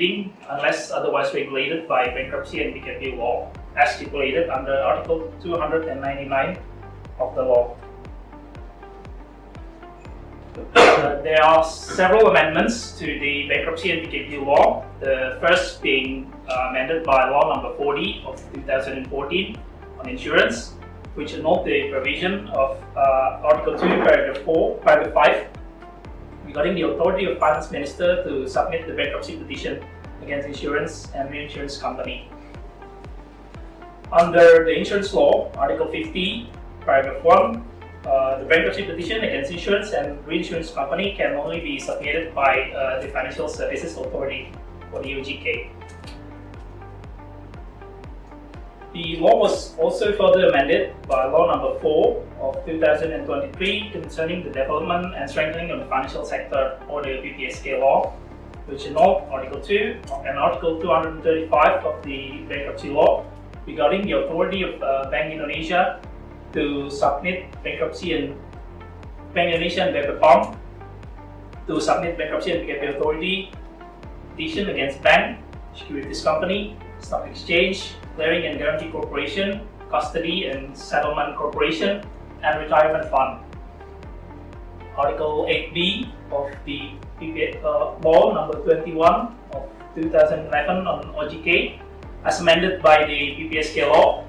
proceeding unless otherwise regulated by bankruptcy and PKPU law, as stipulated under Article 299 of the law. There are several amendments to the bankruptcy and PKPU law. The first being amended by Law Number 40 of 2014 on insurance, which annulled the provision of Article 2, Paragraph 5, regarding the authority of Finance Minister to submit the bankruptcy petition against insurance and reinsurance company. Under the insurance law, Article 50, Paragraph 1, the bankruptcy petition against insurance and reinsurance company can only be submitted by the Financial Services Authority, or the OJK. The law was also further amended by Law Number 4 of 2023 concerning the development and strengthening of the financial sector, or the BPSK law, which annulled Article 2 and Article 235 of the bankruptcy law regarding the authority of Bank Indonesia to submit bankruptcy and Bank Indonesia and BPOM to submit bankruptcy and PKPU authority petition against bank, securities company, stock exchange, clearing and guarantee corporation, custody and settlement corporation, and retirement fund. Article 8B of the Law Number 21 of 2011 on OJK, as amended by the BPSK law,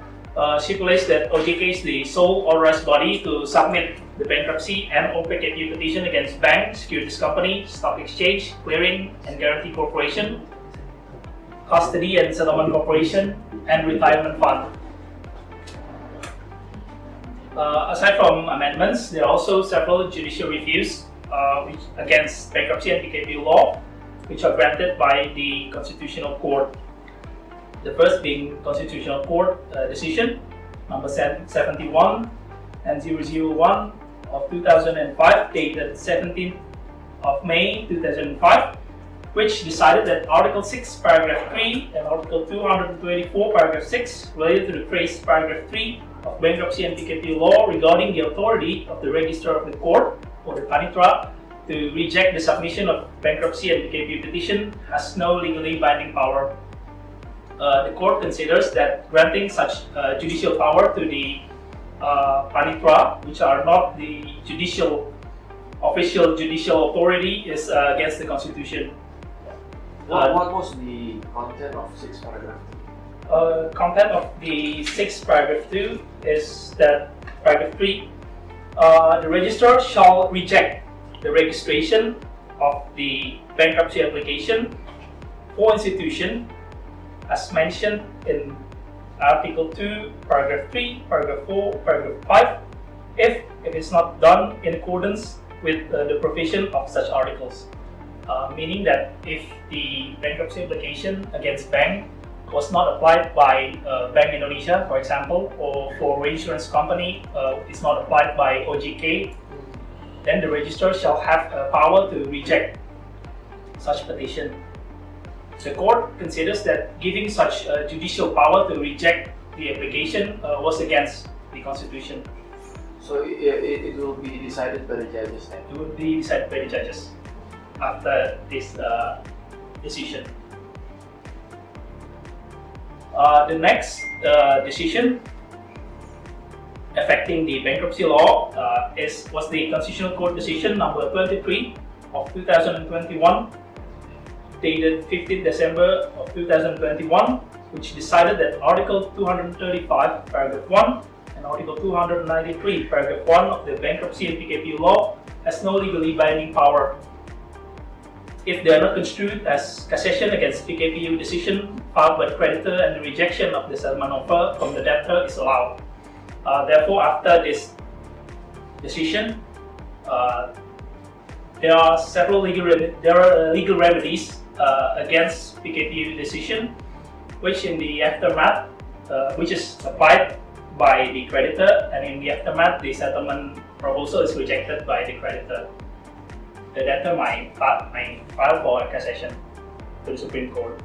stipulates that OJK is the sole authorized body to submit the bankruptcy and or PKPU petition against bank, securities company, stock exchange, clearing and guarantee corporation, custody and settlement corporation, and retirement fund. Aside from amendments, there are also several judicial reviews against bankruptcy and PKPU law, which are granted by the Constitutional Court. The first being Constitutional Court decision number 71 and 001 of 2005, dated 17th of May 2005, which decided that Article 6, Paragraph 3 and Article 224, Paragraph 6 related to the phrase Paragraph 3 of Bankruptcy and PKPU law regarding the authority of the Registrar of the Court, or the Panitra, to reject the submission of bankruptcy and PKPU petition has no legally binding power. The court considers that granting such judicial power to the Panitra, which are not the official judicial authority, is against the Constitution. What was the content of 6 paragraph 2? Content of the 6 paragraph 2 is that paragraph 3, the registrar shall reject the registration of the bankruptcy application for institution as mentioned in Article 2, Paragraph 3, Paragraph 4, Paragraph 5, if it is not done in accordance with the provision of such articles. Meaning that if the bankruptcy application against bank was not applied by Bank Indonesia, for example, or for reinsurance company is not applied by OJK, then the registrar shall have power to reject such petition. The court considers that giving such judicial power to reject the application was against the Constitution. So it will be decided by the judges then? It will be decided by the judges after this decision. The next decision affecting the bankruptcy law was the Constitutional Court decision number 23 of 2021, dated 15th December of 2021, which decided that Article 235, Paragraph 1 and Article 293, Paragraph 1 of the Bankruptcy and PKPU law has no legally binding power if they are not construed as cassation against PKPU decision filed by the creditor and the rejection of the settlement offer from the debtor is allowed. Therefore, after this decision, there are several legal remedies against PKPU decision, which in the aftermath, which is applied by the creditor, and in the aftermath, the settlement proposal is rejected by the creditor. The debtor might file for a cassation to the Supreme Court.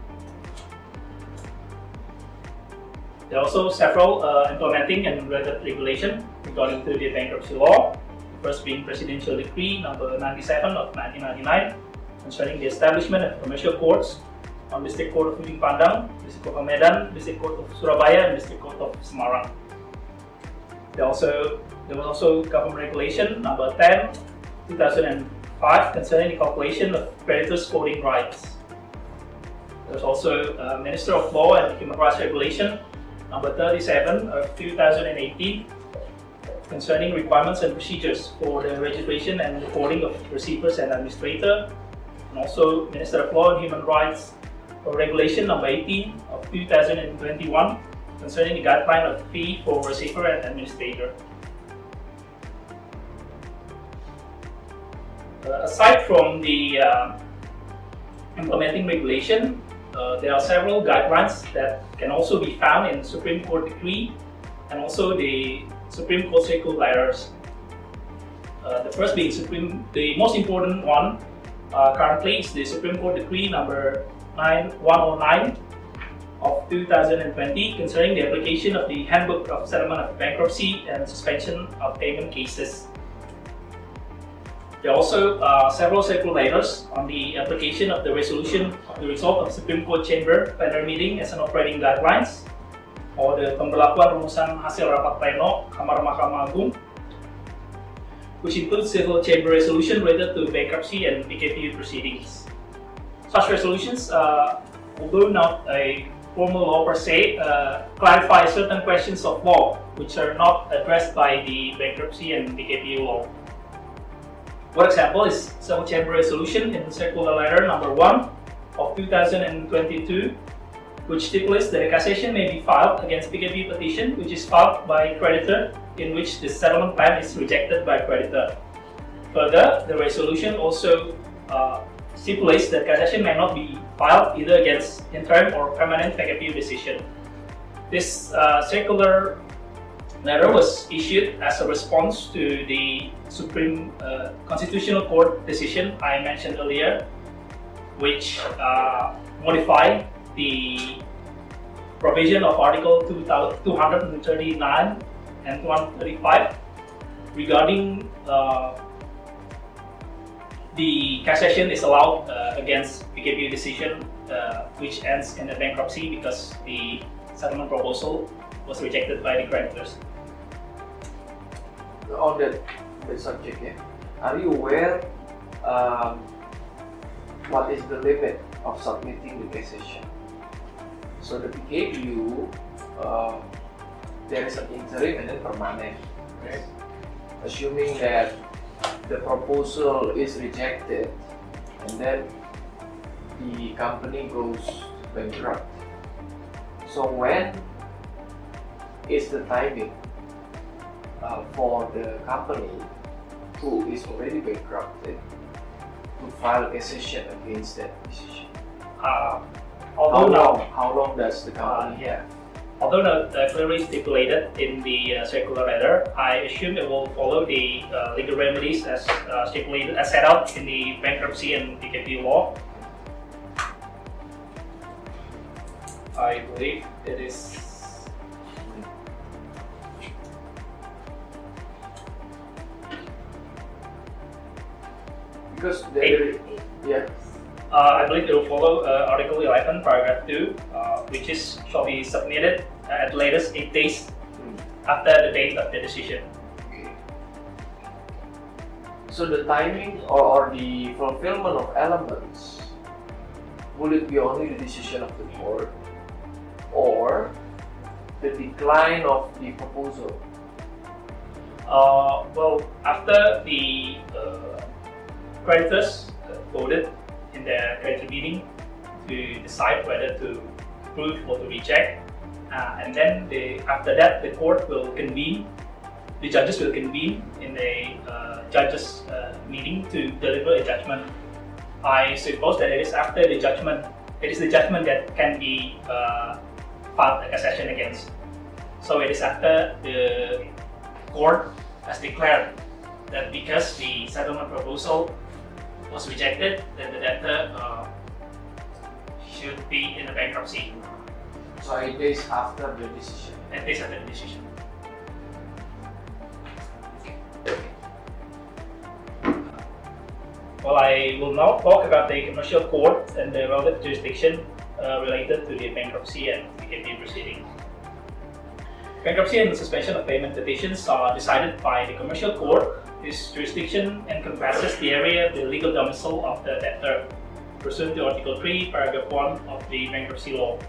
There are also several implementing and related regulation regarding to the bankruptcy law. The first being Presidential Decree number 97 of 1999 concerning the establishment of commercial courts on District Court of Ujung Pandang, District Court of Medan, District Court of Surabaya, and District Court of Semarang. There was also Government Regulation number 10, 2005 concerning the calculation of creditors' voting rights. There was also Minister of Law and Human Rights Regulation number 37 of 2018 concerning requirements and procedures for the registration and recording of receivers and administrator, and also Minister of Law and Human Rights Regulation number 18 of 2021 concerning the guideline of fee for receiver and administrator. Aside from the implementing regulation, there are several guidelines that can also be found in Supreme Court decree and also the Supreme Court circular letters. The first being the most important one currently is the Supreme Court decree number 109 of 2020 concerning the application of the Handbook of Settlement of Bankruptcy and Suspension of Payment Cases. There are also several circulators on the application of the resolution of the result of Supreme Court Chamber Plenary Meeting as an operating guidelines, or the pemberlakuan rumusan hasil rapat pleno Kamar Mahkamah Agung, which includes civil chamber resolution related to bankruptcy and PKPU proceedings. Such resolutions, although not a formal law per se, clarify certain questions of law which are not addressed by the bankruptcy and PKPU law. For example, is Civil Chamber Resolution in Circular Letter number 1 of 2022, which stipulates that a cassation may be filed against PKPU petition which is filed by creditor in which the settlement plan is rejected by creditor. Further, the resolution also stipulates that cassation may not be filed either against interim or permanent PKPU decision. This circular letter was issued as a response to the Supreme Constitutional Court decision I mentioned earlier, which modified the provision of Article 239 and 235 regarding the cassation is allowed against PKPU decision which ends in a bankruptcy because the settlement proposal was rejected by the creditors. On that subject, are you aware what is the limit of submitting the cassation? So the PKPU, there is an interim and then permanent. Right? Assuming that the proposal is rejected and then the company goes bankrupt. So when is the timing for the company who is already bankrupted to file cassation against that decision? How long does the company have? Although not clearly stipulated in the circular letter, I assume it will follow the legal remedies as stipulated, as set out in the bankruptcy and PKPU law. I believe it is. Because I believe it will follow Article 11, Paragraph 2, which shall be submitted at the latest 8 days after the date of the decision. Okay. So the timing or the fulfillment of elements, will it be only the decision of the court or the decline of the proposal? Well, after the creditors voted in the creditor meeting to decide whether to approve or to reject, and then after that the court will convene, the judges will convene in a judges meeting to deliver a judgment. I suppose that it is after the judgment, it is the judgment that can be filed a cassation against. So it is after the court has declared that because the settlement proposal was rejected, that the debtor should be in a bankruptcy. So 8 days after the decision. 8 days after the decision. Well, I will now talk about the commercial court and the relevant jurisdiction related to the bankruptcy and PKPU proceedings. Bankruptcy and suspension of payment petitions are decided by the commercial court. This jurisdiction encompasses the area of the legal domicile of the debtor, pursuant to Article 3, Paragraph 1 of the Bankruptcy Law.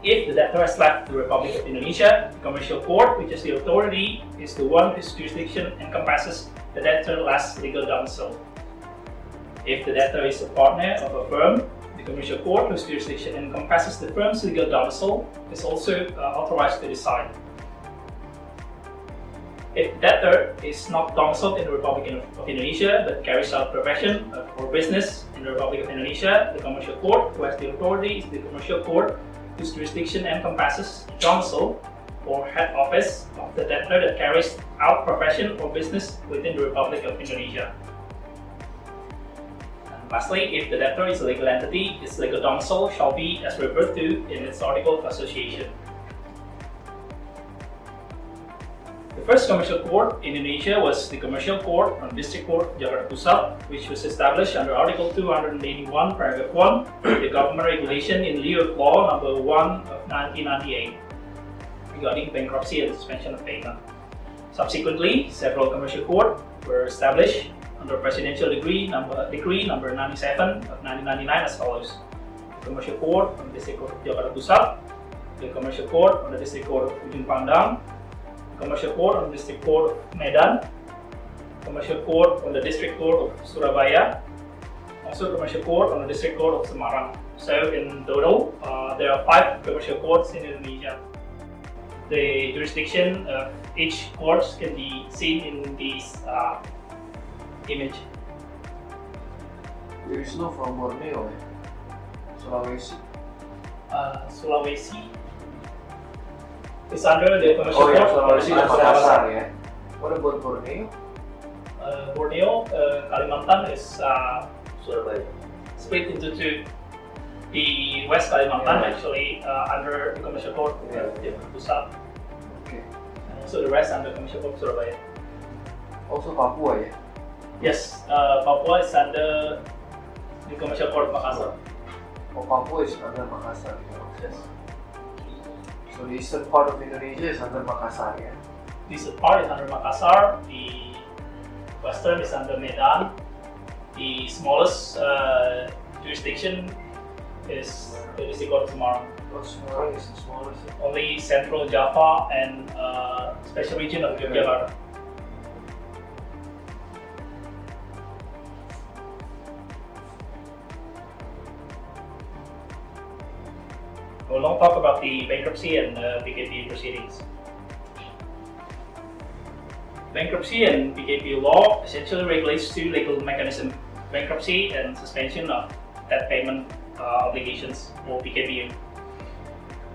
If the debtor has left the Republic of Indonesia, the commercial court, which is the authority, is the one whose jurisdiction encompasses the debtor's last legal domicile. If the debtor is a partner of a firm, the commercial court, whose jurisdiction encompasses the firm's legal domicile, is also authorized to decide. If the debtor is not domiciled in the Republic of Indonesia but carries out profession or business in the Republic of Indonesia, the commercial court, who has the authority, is the commercial court, whose jurisdiction encompasses the domicile or head office of the debtor that carries out profession or business within the Republic of Indonesia. And lastly, if the debtor is a legal entity, its legal domicile shall be as referred to in its article of association. The first commercial court in Indonesia was the Commercial Court on District Court Jakarta Pusat, which was established under Article 281, Paragraph 1, the Government Regulation in lieu of Law Number 1 of 1998 regarding bankruptcy and suspension of payment. Subsequently, several commercial courts were established under Presidential Decree number 97 of 1999 as follows: the Commercial Court on District Court of Jakarta Pusat, the Commercial Court on the District Court of Ujung Pandang, Commercial Court on the District Court of Medan, Commercial Court on the District Court of Surabaya, also Commercial Court on the District Court of Semarang. So in total, there are 5 commercial courts in Indonesia. The jurisdiction of each court can be seen in this image. There is no from Borneo, Sulawesi. Sulawesi is under the commercial court. Sulawesi dan Makassar ya. What about Borneo? Borneo, Kalimantan is Surabaya. split into 2. The West Kalimantan actually under the commercial court of Pusat. Okay. And also the rest under commercial court of Surabaya. Also Papua ya. Yes, Papua is under the commercial court of Makassar. Oh, Papua is under Makassar. Yes. So the eastern part of Indonesia is under Makassar ya. This part is under Makassar. The western is under Medan. The smallest jurisdiction is the District Court of Semarang. Semarang is the smallest. Only Central Java and special region of Yogyakarta. We'll now talk about the bankruptcy and PKPU proceedings. Bankruptcy and PKPU law essentially regulates 2 legal mechanisms: bankruptcy and suspension of debt payment obligations, or PKPU.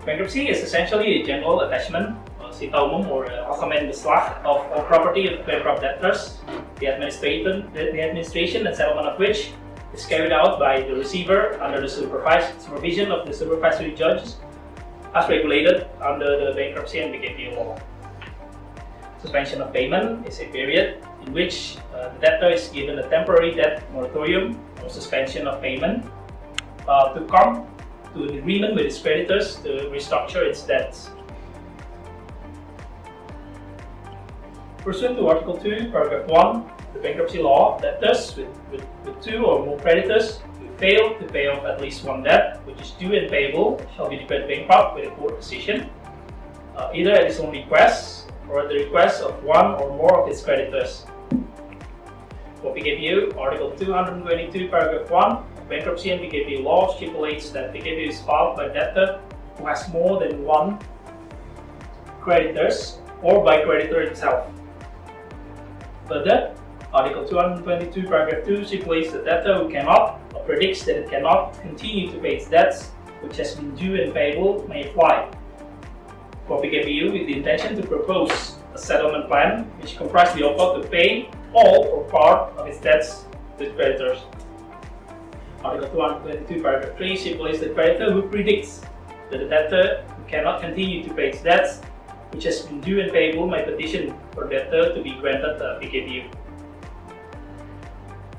Bankruptcy is essentially a general attachment, sita umum, or algemeen beslag of all property of bankrupt debtors, the administration and settlement of which is carried out by the receiver under the supervision of the supervisory judge as regulated under the bankruptcy and PKPU law. Suspension of payment is a period in which the debtor is given a temporary debt moratorium or suspension of payment to come to an agreement with its creditors to restructure its debts. Pursuant to Article 2, Paragraph 1, the bankruptcy law, debtors with 2 or more creditors who fail to pay off at least one debt which is due and payable shall be declared bankrupt with a court decision, either at its own request or at the request of one or more of its creditors. For PKPU, Article 222, Paragraph 1, Bankruptcy and PKPU law stipulates that PKPU is filed by debtor who has more than one creditors or by creditor itself. Further, Article 222, Paragraph 2 stipulates that debtor who cannot or predicts that it cannot continue to pay its debts which has been due and payable may apply for PKPU with the intention to propose a settlement plan which comprises the offer to pay all or part of its debts to its creditors. Article 222, Paragraph 3 stipulates the creditor who predicts that the debtor who cannot continue to pay its debts which has been due and payable may petition for debtor to be granted PKPU.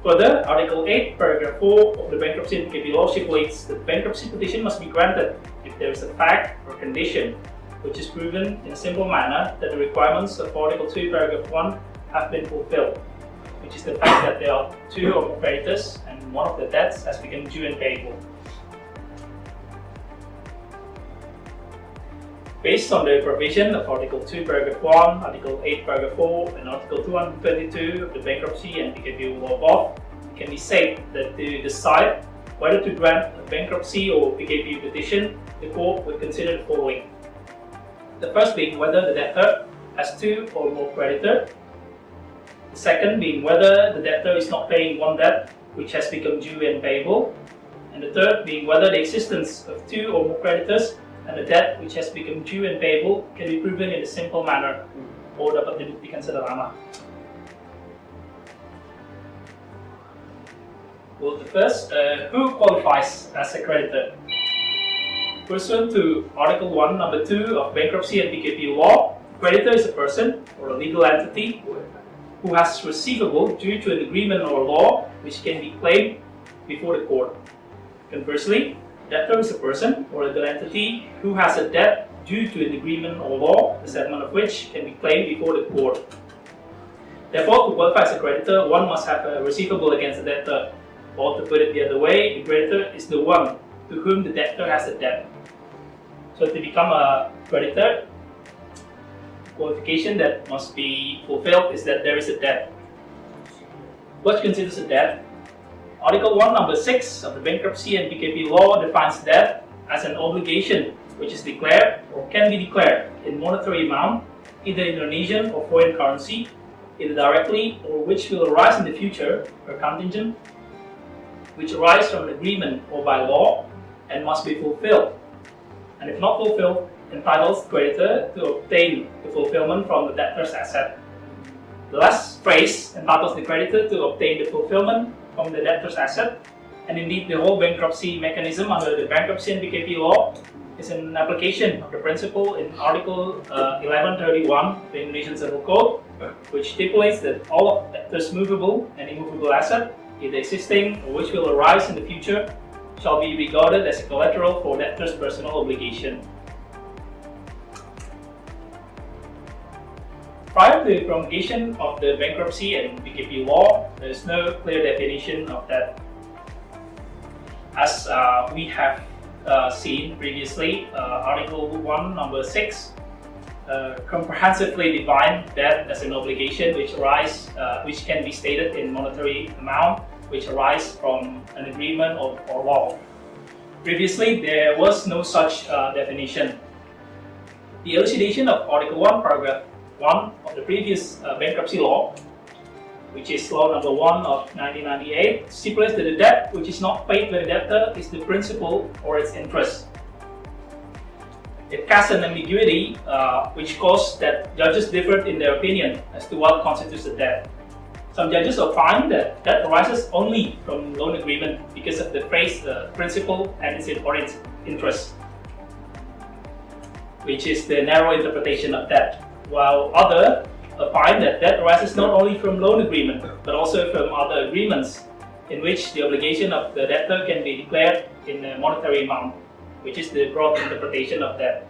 Further, Article 8, Paragraph 4 of the Bankruptcy and PKPU law stipulates that bankruptcy petition must be granted if there is a fact or condition which is proven in a simple manner that the requirements of Article 2, Paragraph 1 have been fulfilled, which is the fact that there are two or more creditors and one of the debts has become due and payable. Based on the provision of Article 2, Paragraph 1, Article 8, Paragraph 4, and Article 222 of the Bankruptcy and PKPU law above, it can be said that to decide whether to grant a bankruptcy or PKPU petition, the court would consider the following. The first being whether the debtor has two or more creditors. The second being whether the debtor is not paying one debt which has become due and payable. And the third being whether the existence of two or more creditors and the debt which has become due and payable can be proven in a simple manner or dapat dibuktikan sederhana. Well, the first, who qualifies as a creditor? Pursuant to Article 1, Number 2 of Bankruptcy and PKPU law, creditor is a person or a legal entity who has receivable due to an agreement or law which can be claimed before the court. Conversely, debtor is a person or legal entity who has a debt due to an agreement or law, the settlement of which can be claimed before the court. Therefore, to qualify as a creditor, one must have a receivable against the debtor. Or to put it the other way, the creditor is the one to whom the debtor has a debt. So to become a creditor, qualification that must be fulfilled is that there is a debt. What considers a debt? Article 1, Number 6 of the Bankruptcy and PKPU law defines debt as an obligation which is declared or can be declared in monetary amount, either Indonesian or foreign currency, either directly or which will arise in the future, or contingent, which arise from an agreement or by law and must be fulfilled, and if not fulfilled, entitles the creditor to obtain the fulfillment from the debtor's asset. The last phrase entitles the creditor to obtain the fulfillment from the debtor's asset, and indeed the whole bankruptcy mechanism under the Bankruptcy and PKPU law is an application of the principle in Article 1131 of the Indonesian Civil Code, which stipulates that all of debtor's movable and immovable asset, either existing or which will arise in the future, shall be regarded as a collateral for debtor's personal obligation. Prior to the promulgation of the Bankruptcy and PKPU law, there is no clear definition of debt. As we have seen previously, Article 1, Number 6 comprehensively defined debt as an obligation which can be stated in monetary amount, which arise from an agreement or law. Previously, there was no such definition. The elucidation of Article 1, Paragraph 1 of the previous bankruptcy law, which is Law Number 1 of 1998, stipulates that the debt which is not paid by the debtor is the principal or its interest. It casts an ambiguity which caused that judges differed in their opinion as to what constitutes a debt. Some judges opine that debt arises only from loan agreement because of the phrase principal and its interest, which is the narrow interpretation of debt, while others opine that debt arises not only from loan agreement but also from other agreements in which the obligation of the debtor can be declared in a monetary amount, which is the broad interpretation of debt.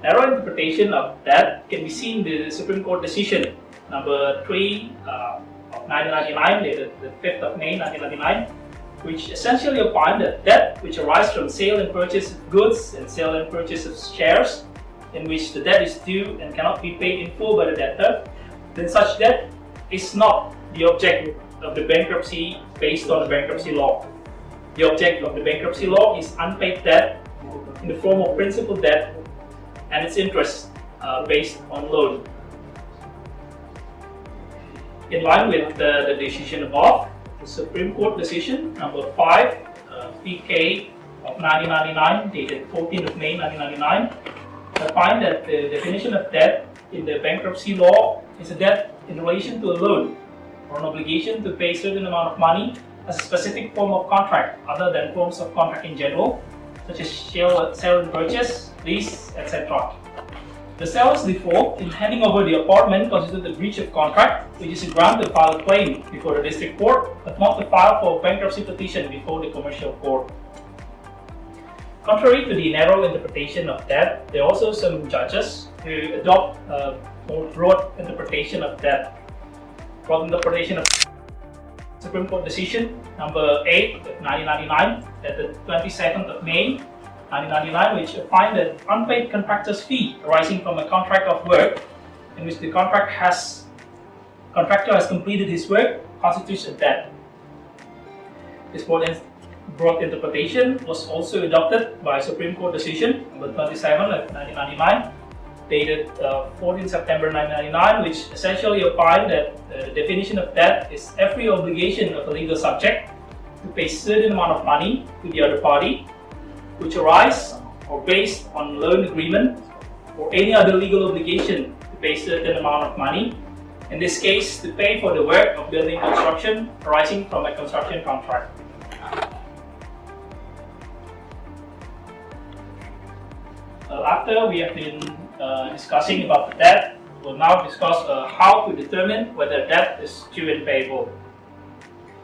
Narrow interpretation of debt can be seen in the Supreme Court decision Number 3 of 1999, dated the 5th of May 1999, which essentially opined that debt which arises from sale and purchase of goods and sale and purchase of shares, in which the debt is due and cannot be paid in full by the debtor, then such debt is not the object of the bankruptcy based on the bankruptcy law. The object of the bankruptcy law is unpaid debt in the form of principal debt and its interest based on loan. In line with the decision above, the Supreme Court decision number 5, PK of 1999, dated 14th of May 1999, find that the definition of debt in the bankruptcy law is a debt in relation to a loan or an obligation to pay a certain amount of money as a specific form of contract other than forms of contract in general, such as sale and purchase, lease, etc. The seller's default in handing over the apartment constitutes a breach of contract, which is a ground to file a claim before the district court, but not to file for a bankruptcy petition before the commercial court. Contrary to the narrow interpretation of that, there are also some judges who adopt a more broad interpretation of that. Broad interpretation of Supreme Court decision number 8 of 1999 at the 27th of May 1999, which find that unpaid contractor's fee arising from a contract of work in which the contractor has completed his work constitutes a debt. This broad interpretation was also adopted by Supreme Court decision number 27 of 1999, dated 14 September 1999, which essentially opined that the definition of debt is every obligation of a legal subject to pay certain amount of money to the other party, which arise or based on loan agreement or any other legal obligation to pay certain amount of money, in this case to pay for the work of building construction arising from a construction contract. After we have been discussing about the debt, we'll now discuss how to determine whether debt is due and payable.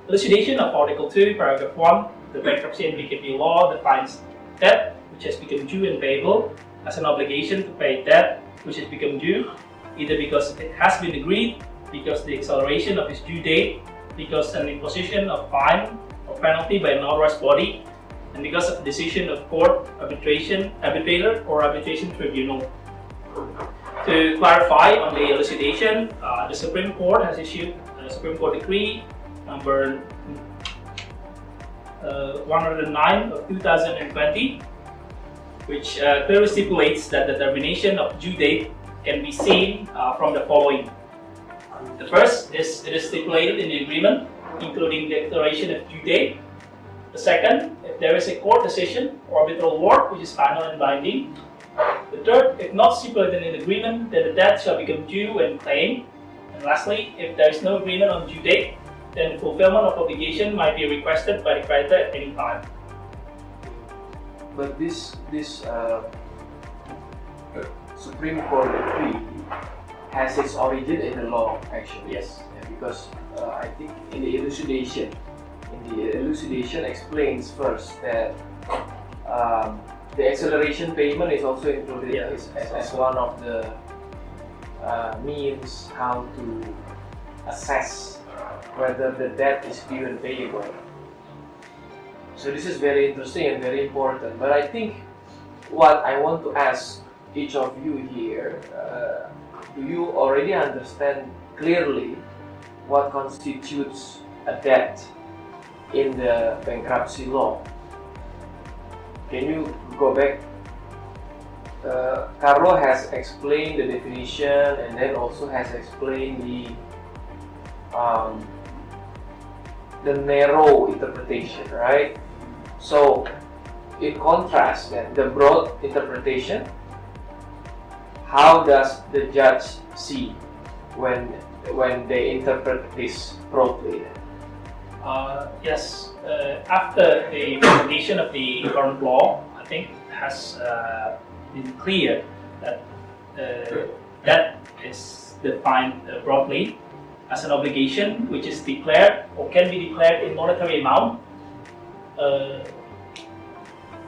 Elucidation of Article 2, Paragraph 1, the Bankruptcy and PKPU law defines debt which has become due and payable as an obligation to pay debt which has become due, either because it has been agreed, because the acceleration of its due date, because an imposition of fine or penalty by an authorized body, and because of the decision of court, arbitrator, or arbitration tribunal. To clarify on the elucidation, the Supreme Court has issued a Supreme Court Decree number 109 of 2020, which clearly stipulates that the determination of due date can be seen from the following. The first is it is stipulated in the agreement, including the declaration of due date. The second, if there is a court decision or arbitral award which is final and binding. The third, if not stipulated in an agreement, then the debt shall become due and claimed. And lastly, if there is no agreement on due date, then fulfillment of obligation might be requested by the creditor at any time. But this Supreme Court decree has its origin in the law, actually. Yes. Yeah, because I think in the elucidation explains first that the acceleration payment is also included as one of the means how to assess whether the debt is due and payable. So this is very interesting and very important. But I think what I want to ask each of you here, do you already understand clearly what constitutes a debt in the bankruptcy law? Can you go back? Carlo has explained the definition and then also has explained the narrow interpretation, right? So, in contrast, then the broad interpretation, how does the judge see when they interpret this broadly? Yes, after the publication of the current law, I think it has been clear that debt is defined broadly as an obligation which is declared or can be declared in monetary amount,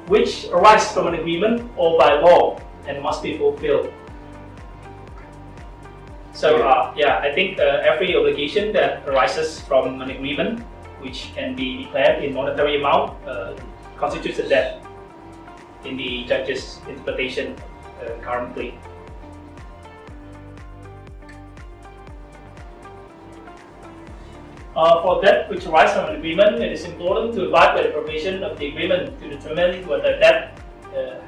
which arises from an agreement or by law and must be fulfilled. So I think every obligation that arises from an agreement which can be declared in monetary amount constitutes a debt in the judge's interpretation currently. For debt which arises from an agreement, it is important to abide by the provision of the agreement to determine whether debt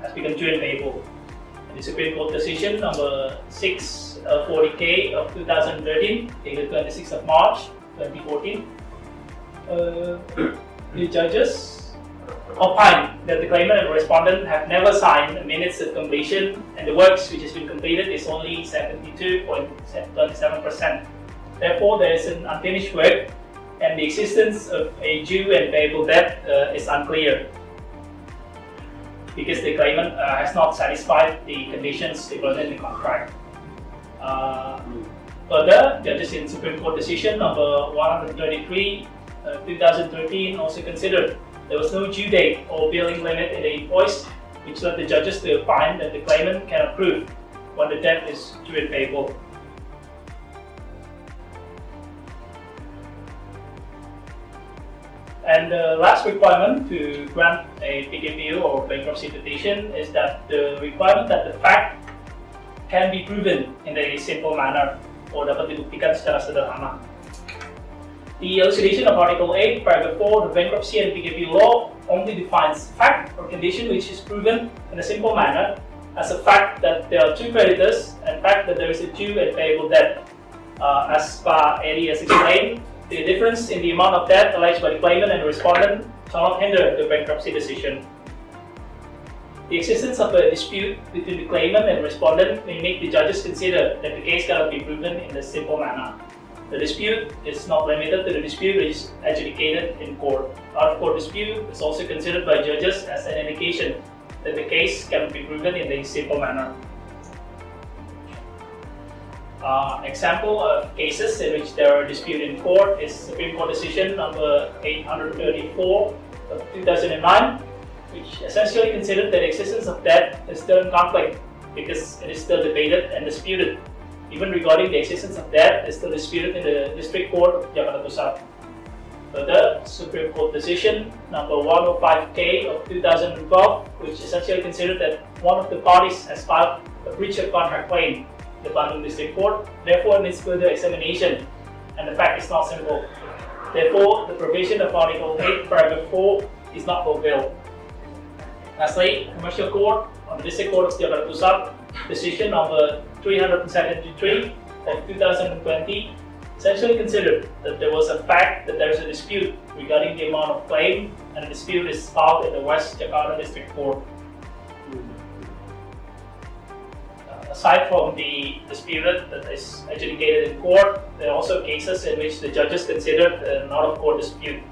has become due and payable. In the Supreme Court decision number 640K of 2013, dated 26th of March 2014, the judges opine that the claimant and respondent have never signed the minutes of completion, and the works which has been completed is only 72.27%. Therefore, there is an unfinished work, and the existence of a due and payable debt is unclear. because the claimant has not satisfied the conditions stipulated in the contract. Further, judges in Supreme Court decision number 123, 2013 also considered there was no due date or billing limit in the invoice, which led the judges to find that the claimant cannot prove when the debt is due and payable. And the last requirement to grant a PKPU or bankruptcy petition is that the requirement that the fact can be proven in a simple manner or dapat dibuktikan secara sederhana. The elucidation of Article 8, Paragraph 4 of the Bankruptcy and PKPU law only defines fact or condition which is proven in a simple manner as a fact that there are two creditors and fact that there is a due and payable debt. As Pak Eri has explained, the difference in the amount of debt alleged by the claimant and the respondent shall not hinder the bankruptcy decision. The existence of a dispute between the claimant and respondent may make the judges consider that the case cannot be proven in a simple manner. The dispute is not limited to the dispute which is adjudicated in court. Out-of-court dispute is also considered by judges as an indication that the case cannot be proven in a simple manner. Example of cases in which there are dispute in court is Supreme Court decision number 834 of 2009, which essentially considered that the existence of debt is still in conflict because it is still debated and disputed. Even regarding the existence of debt is still disputed in the District Court of Jakarta Pusat. Further, Supreme Court decision number 105K of 2012, which essentially considered that one of the parties has filed a breach of contract claim in the Bandung District Court, therefore needs further examination, and the fact is not simple. Therefore, the provision of Article 8, Paragraph 4 is not fulfilled. Lastly, Commercial Court on the District Court of Jakarta Pusat, decision number 373 of 2020, essentially considered that there was a fact that there is a dispute regarding the amount of claim, and the dispute is filed in the West Jakarta District Court. Aside from the dispute that is adjudicated in court, there are also cases in which the judges considered an out-of-court dispute.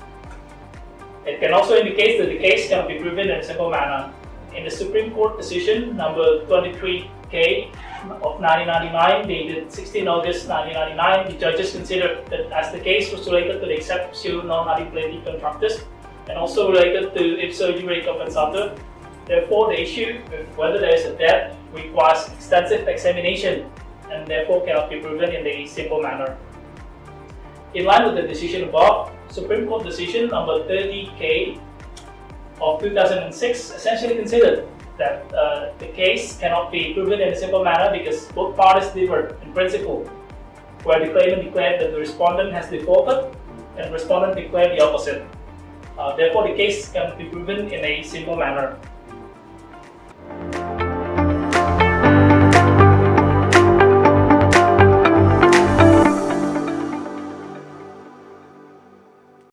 It can also indicate that the case cannot be proven in a simple manner. In the Supreme Court decision number 23K of 1999, dated 16 August 1999, the judges considered that as the case was related to the exceptio non adiupleti contractus and also related to ipso jure compensator, therefore the issue of whether there is a debt requires extensive examination and therefore cannot be proven in a simple manner. In line with the decision above, Supreme Court decision number 30K of 2006 essentially considered that the case cannot be proven in a simple manner because both parties differ in principle, where the claimant declared that the respondent has defaulted and the respondent declared the opposite. Therefore, the case cannot be proven in a simple manner.